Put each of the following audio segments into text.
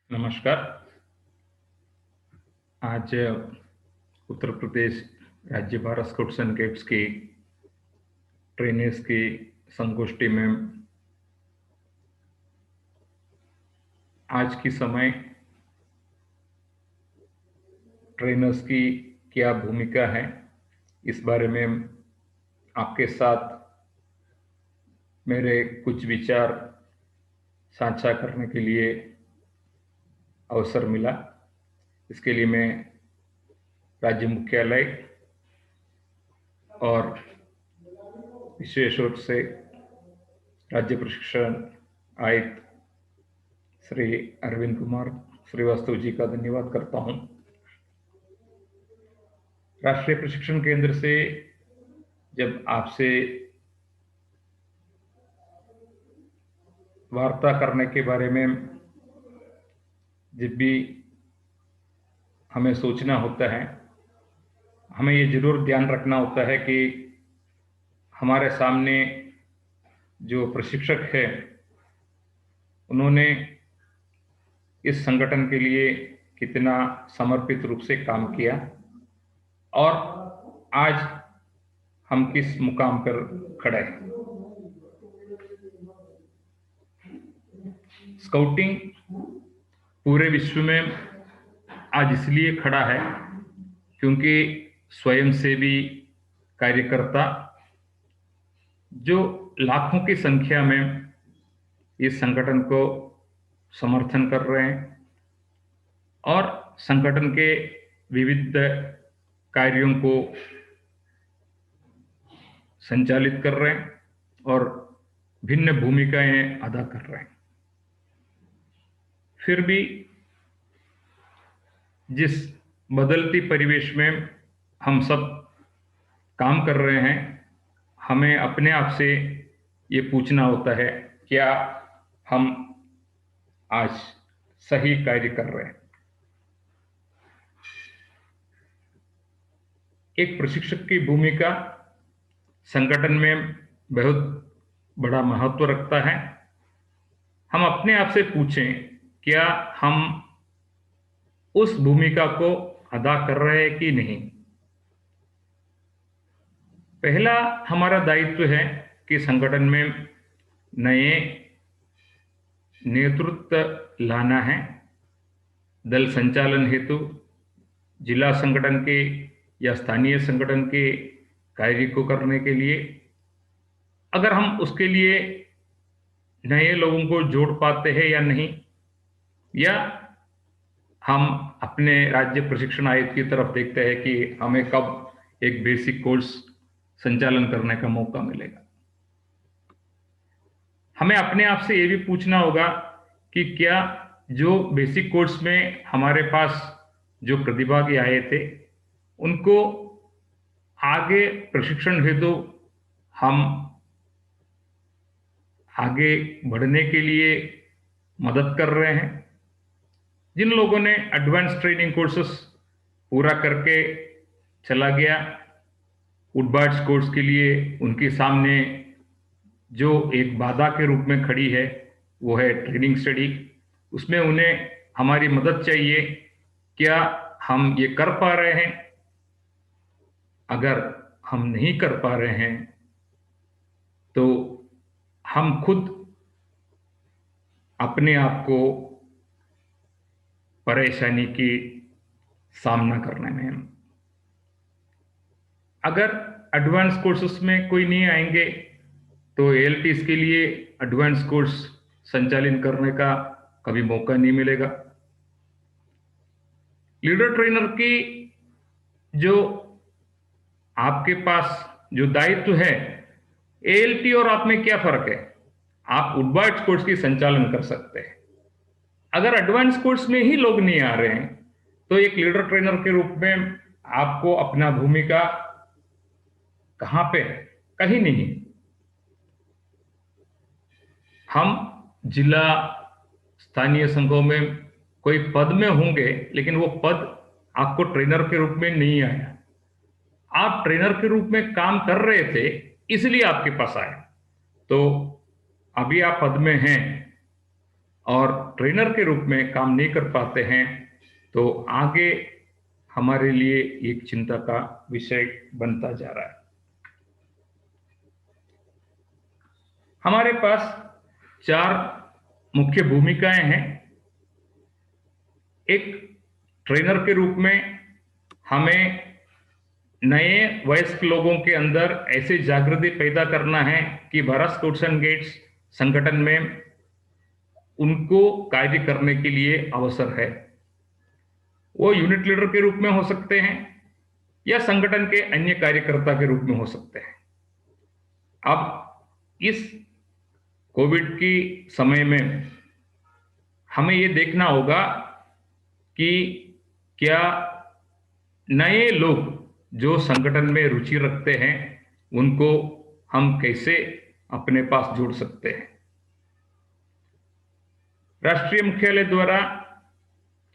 नमस्कार। आज उत्तर प्रदेश राज्य भारत स्काउट्स एंड गाइड्स की ट्रेनर्स की संगोष्ठी में आज की समय ट्रेनर्स की क्या भूमिका है, इस बारे में आपके साथ मेरे कुछ विचार साझा करने के लिए अवसर मिला। इसके लिए मैं राज्य मुख्यालय और विशेष रूप से राज्य प्रशिक्षण आयुक्त श्री अरविंद कुमार श्रीवास्तव जी का धन्यवाद करता हूं। राष्ट्रीय प्रशिक्षण केंद्र से जब आपसे वार्ता करने के बारे में जब भी हमें सोचना होता है, हमें ये जरूर ध्यान रखना होता है कि हमारे सामने जो प्रशिक्षक है उन्होंने इस संगठन के लिए कितना समर्पित रूप से काम किया और आज हम किस मुकाम पर खड़े हैं। स्काउटिंग पूरे विश्व में आज इसलिए खड़ा है क्योंकि स्वयंसेवी कार्यकर्ता जो लाखों की संख्या में इस संगठन को समर्थन कर रहे हैं और संगठन के विविध कार्यों को संचालित कर रहे हैं और भिन्न भूमिकाएं अदा कर रहे हैं। फिर भी जिस बदलती परिवेश में हम सब काम कर रहे हैं, हमें अपने आप से ये पूछना होता है, क्या हम आज सही कार्य कर रहे हैं। एक प्रशिक्षक की भूमिका संगठन में बहुत बड़ा महत्व रखता है। हम अपने आप से पूछें, क्या हम उस भूमिका को अदा कर रहे हैं कि नहीं। पहला हमारा दायित्व है कि संगठन में नए नेतृत्व लाना है। दल संचालन हेतु जिला संगठन के या स्थानीय संगठन के कार्य को करने के लिए अगर हम उसके लिए नए लोगों को जोड़ पाते हैं या नहीं, या हम अपने राज्य प्रशिक्षण आयुक्त की तरफ देखते हैं कि हमें कब एक बेसिक कोर्स संचालन करने का मौका मिलेगा। हमें अपने आप से ये भी पूछना होगा कि क्या जो बेसिक कोर्स में हमारे पास जो प्रतिभागी आए थे उनको आगे प्रशिक्षण हेतु हम आगे बढ़ने के लिए मदद कर रहे हैं। जिन लोगों ने एडवांस ट्रेनिंग कोर्सेस पूरा करके चला गया, वुडबर्ड्स कोर्स के लिए उनके सामने जो एक बाधा के रूप में खड़ी है वो है ट्रेनिंग स्टडी। उसमें उन्हें हमारी मदद चाहिए। क्या हम ये कर पा रहे हैं? अगर हम नहीं कर पा रहे हैं तो हम खुद अपने आप को परेशानी की सामना करने में, अगर एडवांस कोर्सेस में कोई नहीं आएंगे तो एएलटीज के लिए एडवांस कोर्स संचालित करने का कभी मौका नहीं मिलेगा। लीडर ट्रेनर की जो आपके पास जो दायित्व है, एएलटी और आप में क्या फर्क है? आप वुडबर्ड्स कोर्स की संचालन कर सकते हैं। अगर एडवांस कोर्स में ही लोग नहीं आ रहे हैं तो एक लीडर ट्रेनर के रूप में आपको अपना भूमिका कहां पे है? कहीं नहीं। हम जिला स्थानीय संघों में कोई पद में होंगे लेकिन वो पद आपको ट्रेनर के रूप में नहीं आया। आप ट्रेनर के रूप में काम कर रहे थे इसलिए आपके पास आया। तो अभी आप पद में हैं और ट्रेनर के रूप में काम नहीं कर पाते हैं तो आगे हमारे लिए एक चिंता का विषय बनता जा रहा है। हमारे पास 4 मुख्य भूमिकाएं हैं। एक, ट्रेनर के रूप में हमें नए वयस्क लोगों के अंदर ऐसे जागृति पैदा करना है कि भारत स्काउट्स एंड गाइड्स संगठन में उनको कार्य करने के लिए अवसर है। वो यूनिट लीडर के रूप में हो सकते हैं या संगठन के अन्य कार्यकर्ता के रूप में हो सकते हैं। अब इस कोविड की समय में हमें ये देखना होगा कि क्या नए लोग जो संगठन में रुचि रखते हैं उनको हम कैसे अपने पास जोड़ सकते हैं। राष्ट्रीय मुख्यालय द्वारा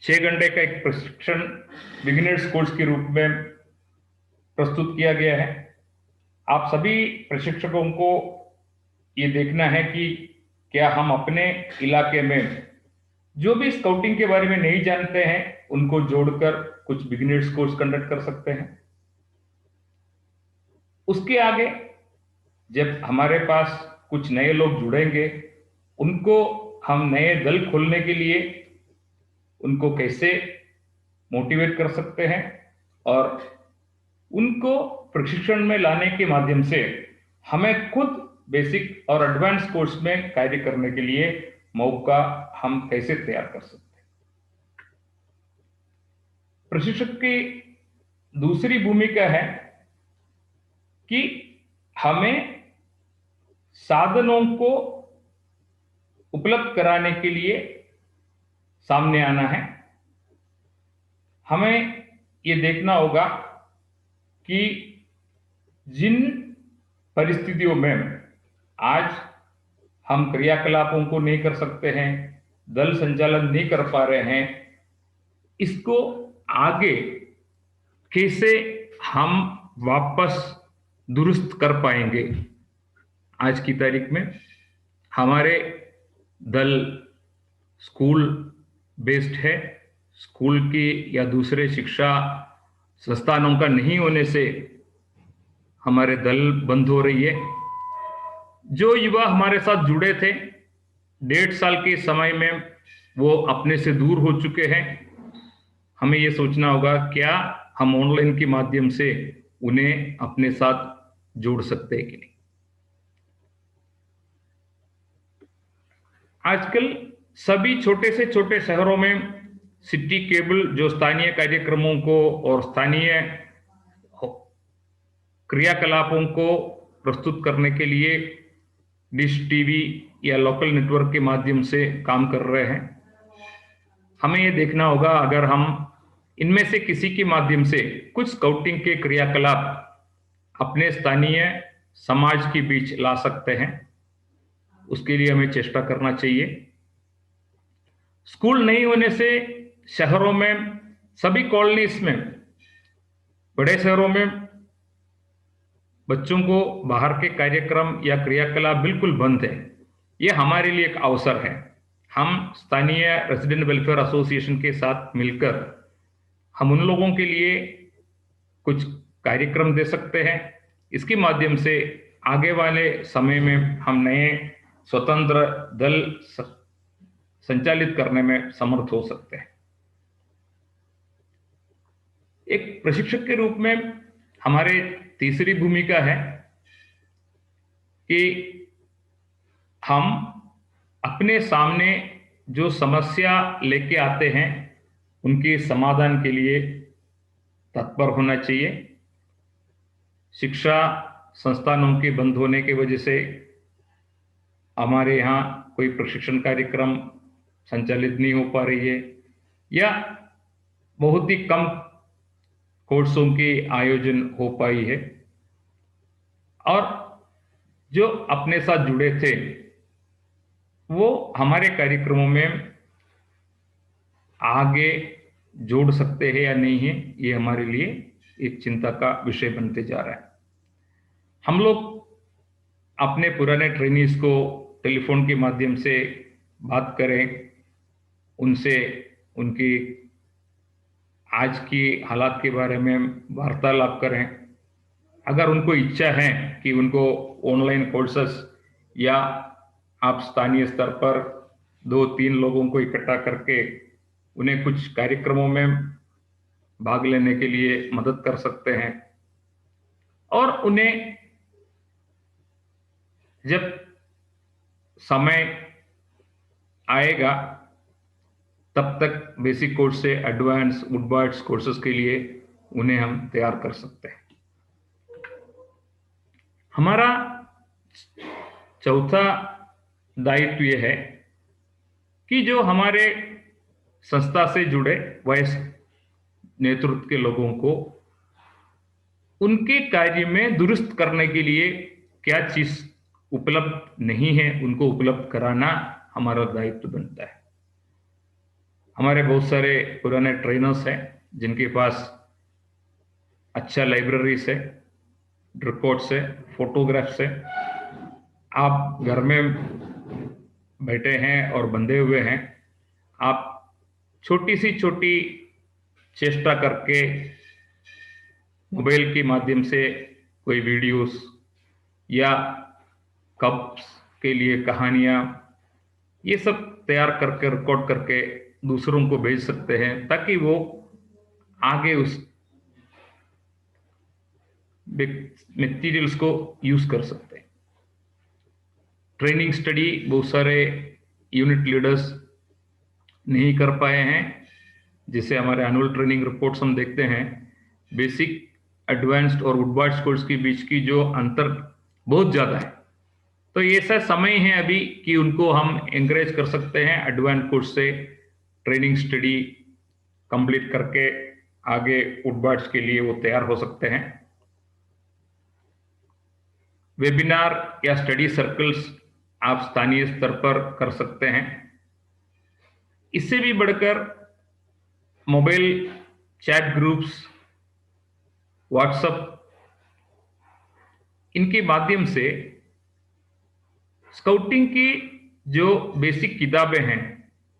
6 घंटे का एक प्रशिक्षण बिगिनर्स कोर्स के रूप में प्रस्तुत किया गया है। आप सभी प्रशिक्षकों को ये देखना है कि क्या हम अपने इलाके में जो भी स्काउटिंग के बारे में नहीं जानते हैं उनको जोड़कर कुछ बिगिनर्स कोर्स कंडक्ट कर सकते हैं। उसके आगे जब हमारे पास कुछ नए लोग जुड़ेंगे उनको हम नए दल खोलने के लिए उनको कैसे मोटिवेट कर सकते हैं और उनको प्रशिक्षण में लाने के माध्यम से हमें खुद बेसिक और एडवांस कोर्स में कार्य करने के लिए मौका हम कैसे तैयार कर सकते हैं। प्रशिक्षक की दूसरी भूमिका है कि हमें साधनों को उपलब्ध कराने के लिए सामने आना है। हमें ये देखना होगा कि जिन परिस्थितियों में आज हम क्रियाकलापों को नहीं कर सकते हैं, दल संचालन नहीं कर पा रहे हैं, इसको आगे कैसे हम वापस दुरुस्त कर पाएंगे। आज की तारीख में हमारे दल स्कूल बेस्ड है। स्कूल की या दूसरे शिक्षा संस्थानों का नहीं होने से हमारे दल बंद हो रही है। जो युवा हमारे साथ जुड़े थे 1.5 साल के समय में वो अपने से दूर हो चुके हैं। हमें ये सोचना होगा क्या हम ऑनलाइन के माध्यम से उन्हें अपने साथ जोड़ सकते हैं कि नहीं। आजकल सभी छोटे से छोटे शहरों में सिटी केबल जो स्थानीय कार्यक्रमों को और स्थानीय क्रियाकलापों को प्रस्तुत करने के लिए डिश टीवी या लोकल नेटवर्क के माध्यम से काम कर रहे हैं। हमें यह देखना होगा अगर हम इनमें से किसी के माध्यम से कुछ स्काउटिंग के क्रियाकलाप अपने स्थानीय समाज के बीच ला सकते हैं, उसके लिए हमें चेष्टा करना चाहिए। स्कूल नहीं होने से शहरों में सभी कॉलोनीज में, बड़े शहरों में बच्चों को बाहर के कार्यक्रम या क्रियाकलाप बिल्कुल बंद है। यह हमारे लिए एक अवसर है। हम स्थानीय रेजिडेंट वेलफेयर एसोसिएशन के साथ मिलकर हम उन लोगों के लिए कुछ कार्यक्रम दे सकते हैं। इसके माध्यम से आगे वाले समय में हम नए स्वतंत्र दल संचालित करने में समर्थ हो सकते हैं। एक प्रशिक्षक के रूप में हमारे तीसरी भूमिका है कि हम अपने सामने जो समस्या लेके आते हैं उनके समाधान के लिए तत्पर होना चाहिए। शिक्षा संस्थानों के बंद होने की वजह से हमारे यहाँ कोई प्रशिक्षण कार्यक्रम संचालित नहीं हो पा रही है या बहुत ही कम कोर्सों के आयोजन हो पाई है, और जो अपने साथ जुड़े थे वो हमारे कार्यक्रमों में आगे जोड़ सकते हैं या नहीं है, ये हमारे लिए एक चिंता का विषय बनते जा रहा है। हम लोग अपने पुराने ट्रेनीज को टेलीफोन के माध्यम से बात करें, उनसे उनकी आज की हालात के बारे में वार्तालाप करें। अगर उनको इच्छा है कि उनको ऑनलाइन कोर्सेस या आप स्थानीय स्तर पर 2-3 लोगों को इकट्ठा करके उन्हें कुछ कार्यक्रमों में भाग लेने के लिए मदद कर सकते हैं। और उन्हें जब समय आएगा तब तक बेसिक कोर्स से एडवांस वुडवर्ड्स कोर्सेज के लिए उन्हें हम तैयार कर सकते हैं। हमारा चौथा दायित्व यह है कि जो हमारे संस्था से जुड़े वयस्क नेतृत्व के लोगों को उनके कार्य में दुरुस्त करने के लिए क्या चीज उपलब्ध नहीं है, उनको उपलब्ध कराना हमारा दायित्व बनता है। हमारे बहुत सारे पुराने ट्रेनर्स हैं जिनके पास अच्छा लाइब्रेरीज है, रिकॉर्ड्स है, फोटोग्राफ्स है। आप घर में बैठे हैं और बंधे हुए हैं, आप छोटी सी छोटी चेष्टा करके मोबाइल के माध्यम से कोई वीडियोस या कप्स के लिए कहानियां, ये सब तैयार करके रिकॉर्ड करके दूसरों को भेज सकते हैं ताकि वो आगे उस मटेरियल्स को यूज कर सकते हैं। ट्रेनिंग स्टडी बहुत सारे यूनिट लीडर्स नहीं कर पाए हैं, जिसे हमारे एनुअल ट्रेनिंग रिपोर्ट्स हम देखते हैं, बेसिक, एडवांस्ड और वुडवर्ड्स कोर्स के बीच की जो अंतर बहुत ज्यादा है। तो ये ऐसा समय है अभी कि उनको हम एंकरेज कर सकते हैं एडवांस कोर्स से ट्रेनिंग स्टडी कंप्लीट करके आगे वुडवर्ड्स के लिए वो तैयार हो सकते हैं। वेबिनार या स्टडी सर्कल्स आप स्थानीय स्तर पर कर सकते हैं। इससे भी बढ़कर मोबाइल चैट ग्रुप्स, व्हाट्सएप, इनके माध्यम से स्काउटिंग की जो बेसिक किताबें हैं,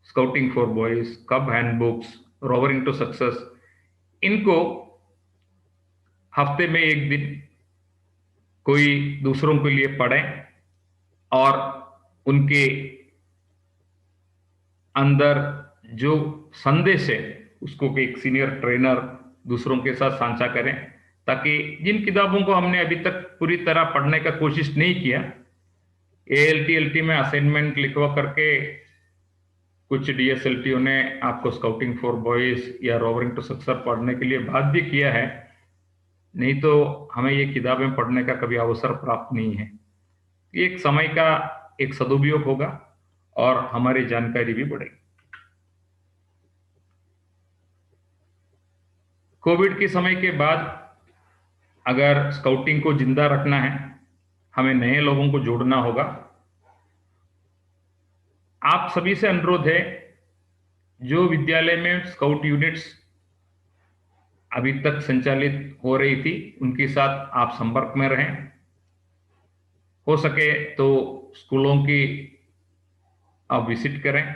स्काउटिंग फॉर बॉयज, कब हैंडबुक्स, रोवरिंग टू सक्सेस, इनको हफ्ते में एक दिन कोई दूसरों के लिए पढ़ें और उनके अंदर जो संदेश है उसको एक सीनियर ट्रेनर दूसरों के साथ साझा करें, ताकि जिन किताबों को हमने अभी तक पूरी तरह पढ़ने का कोशिश नहीं किया, ALT-LT में असाइनमेंट लिखवा करके कुछ DSLT ने आपको स्काउटिंग फॉर बॉयज या रोवरिंग टू सक्सेस पढ़ने के लिए बाध्य किया है, नहीं तो हमें ये किताबें पढ़ने का कभी अवसर प्राप्त नहीं है। ये एक समय का एक सदुपयोग होगा और हमारी जानकारी भी बढ़ेगी। कोविड के समय के बाद अगर स्काउटिंग को जिंदा रखना है, हमें नए लोगों को जोड़ना होगा। आप सभी से अनुरोध है, जो विद्यालय में स्काउट यूनिट्स अभी तक संचालित हो रही थी उनके साथ आप संपर्क में रहें। हो सके तो स्कूलों की आप विजिट करें,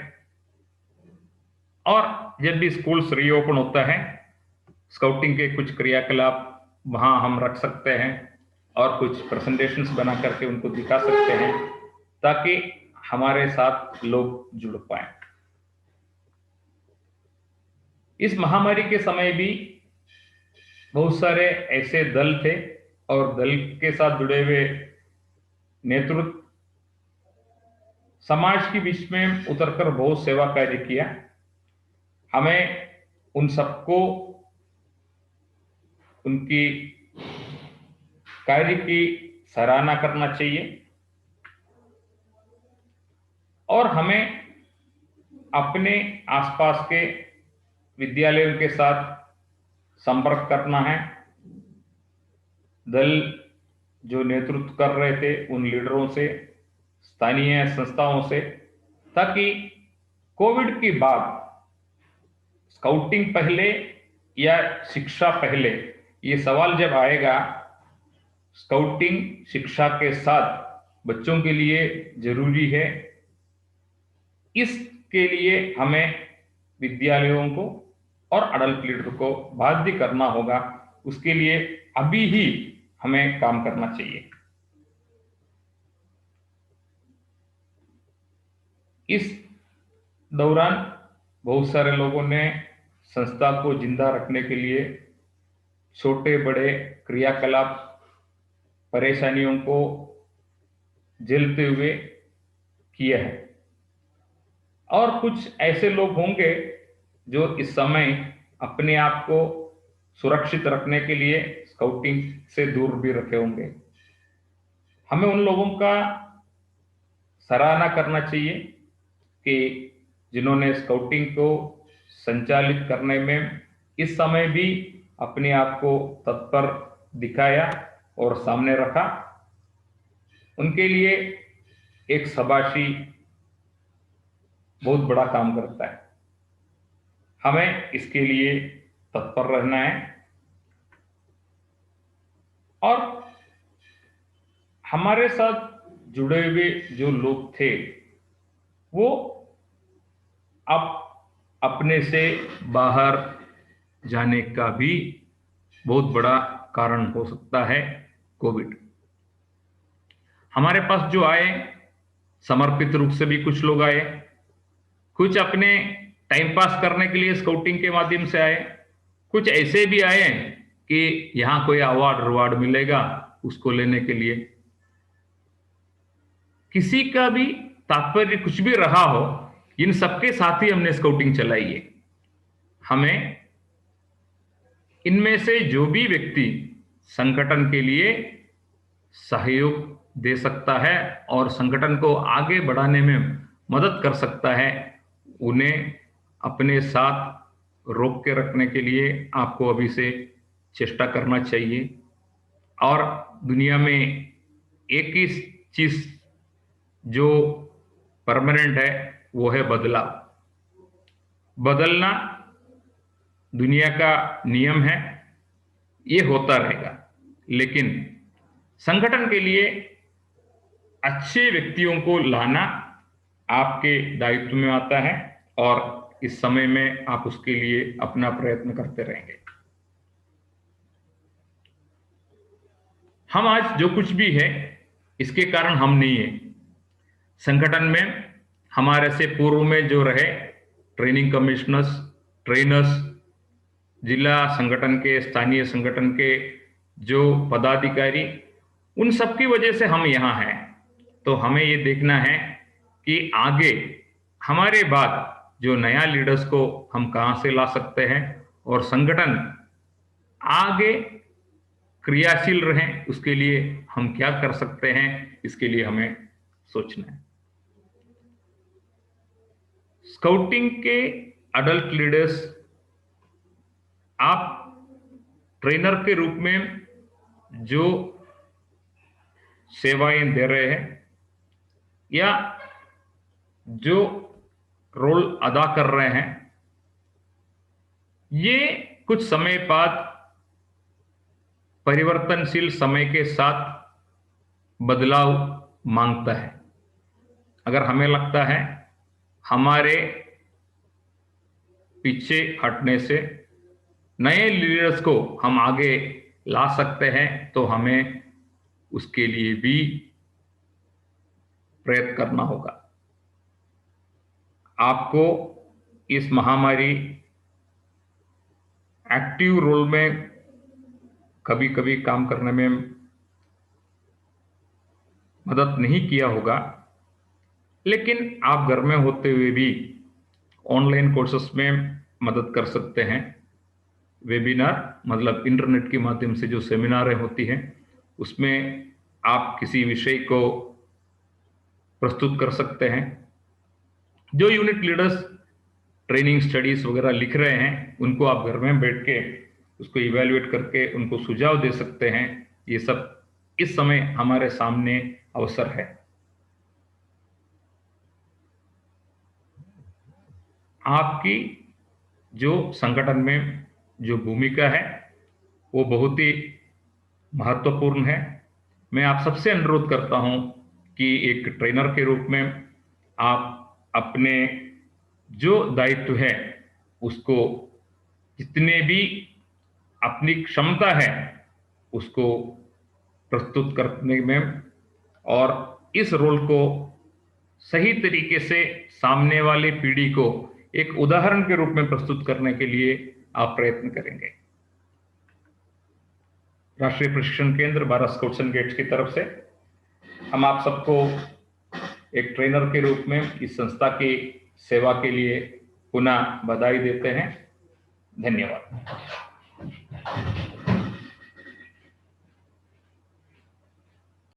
और जब भी स्कूल्स रीओपन होता है, स्काउटिंग के कुछ क्रियाकलाप वहां हम रख सकते हैं और कुछ प्रेजेंटेशंस बना करके उनको दिखा सकते हैं ताकि हमारे साथ लोग जुड़ पाए। इस महामारी के समय भी बहुत सारे ऐसे दल थे और दल के साथ जुड़े हुए नेतृत्व समाज के बीच में उतरकर बहुत सेवा कार्य किया। हमें उन सबको उनकी कार्य की सराहना करना चाहिए और हमें अपने आसपास के विद्यालयों के साथ संपर्क करना है। दल जो नेतृत्व कर रहे थे उन लीडरों से, स्थानीय संस्थाओं से, ताकि कोविड के बाद स्काउटिंग पहले या शिक्षा पहले, ये सवाल जब आएगा, स्काउटिंग शिक्षा के साथ बच्चों के लिए जरूरी है। इसके लिए हमें विद्यालयों को और अडल्ट लीडर को बाध्य करना होगा। उसके लिए अभी ही हमें काम करना चाहिए। इस दौरान बहुत सारे लोगों ने संस्था को जिंदा रखने के लिए छोटे बड़े क्रियाकलाप, परेशानियों को झेलते हुए किया है। और कुछ ऐसे लोग होंगे जो इस समय अपने आप को सुरक्षित रखने के लिए स्काउटिंग से दूर भी रखे होंगे। हमें उन लोगों का सराहना करना चाहिए कि जिन्होंने स्काउटिंग को संचालित करने में इस समय भी अपने आप को तत्पर दिखाया और सामने रखा। उनके लिए एक शाबाशी बहुत बड़ा काम करता है। हमें इसके लिए तत्पर रहना है और हमारे साथ जुड़े हुए जो लोग थे वो अब अपने से बाहर जाने का भी बहुत बड़ा कारण हो सकता है कोविड। हमारे पास जो आए समर्पित रूप से भी कुछ लोग आए, कुछ अपने टाइम पास करने के लिए स्काउटिंग के माध्यम से आए, कुछ ऐसे भी आए कि यहां कोई अवार्ड मिलेगा उसको लेने के लिए। किसी का भी तात्पर्य कुछ भी रहा हो, इन सबके साथ ही हमने स्काउटिंग चलाई है। हमें इनमें से जो भी व्यक्ति संगठन के लिए सहयोग दे सकता है और संगठन को आगे बढ़ाने में मदद कर सकता है, उन्हें अपने साथ रोक के रखने के लिए आपको अभी से चेष्टा करना चाहिए। और दुनिया में एक ही चीज जो परमानेंट है वो है बदलाव। बदलना दुनिया का नियम है, ये होता रहेगा। लेकिन संगठन के लिए अच्छे व्यक्तियों को लाना आपके दायित्व में आता है और इस समय में आप उसके लिए अपना प्रयत्न करते रहेंगे। हम आज जो कुछ भी है इसके कारण हम नहीं है। संगठन में हमारे से पूर्व में जो रहे ट्रेनिंग कमिश्नर्स, ट्रेनर्स, जिला संगठन के, स्थानीय संगठन के जो पदाधिकारी, उन सब की वजह से हम यहाँ हैं। तो हमें ये देखना है कि आगे हमारे बाद जो नया लीडर्स को हम कहाँ से ला सकते हैं और संगठन आगे क्रियाशील रहें, उसके लिए हम क्या कर सकते हैं, इसके लिए हमें सोचना है। स्काउटिंग के अडल्ट लीडर्स आप ट्रेनर के रूप में जो सेवाएं दे रहे हैं या जो रोल अदा कर रहे हैं, ये कुछ समय बाद परिवर्तनशील समय के साथ बदलाव मांगता है। अगर हमें लगता है हमारे पीछे हटने से नए लीडर्स को हम आगे ला सकते हैं तो हमें उसके लिए भी प्रयत्न करना होगा। आपको इस महामारी एक्टिव रोल में कभी कभी काम करने में मदद नहीं किया होगा, लेकिन आप घर में होते हुए भी ऑनलाइन कोर्सेस में मदद कर सकते हैं। वेबिनार मतलब इंटरनेट के माध्यम से जो सेमिनारें होती हैं उसमें आप किसी विषय को प्रस्तुत कर सकते हैं। जो यूनिट लीडर्स ट्रेनिंग स्टडीज वगैरह लिख रहे हैं उनको आप घर में बैठ के उसको इवैल्यूएट करके उनको सुझाव दे सकते हैं। ये सब इस समय हमारे सामने अवसर है। आपकी जो संगठन में जो भूमिका है वो बहुत ही महत्वपूर्ण है। मैं आप सबसे अनुरोध करता हूं कि एक ट्रेनर के रूप में आप अपने जो दायित्व है उसको जितने भी अपनी क्षमता है उसको प्रस्तुत करने में और इस रोल को सही तरीके से सामने वाली पीढ़ी को एक उदाहरण के रूप में प्रस्तुत करने के लिए आप प्रयत्न करेंगे। राष्ट्रीय प्रशिक्षण केंद्र भारत स्काउट्स एंड गाइड्स की तरफ से हम आप सबको एक ट्रेनर के रूप में इस संस्था की सेवा के लिए पुनः बधाई देते हैं। धन्यवाद।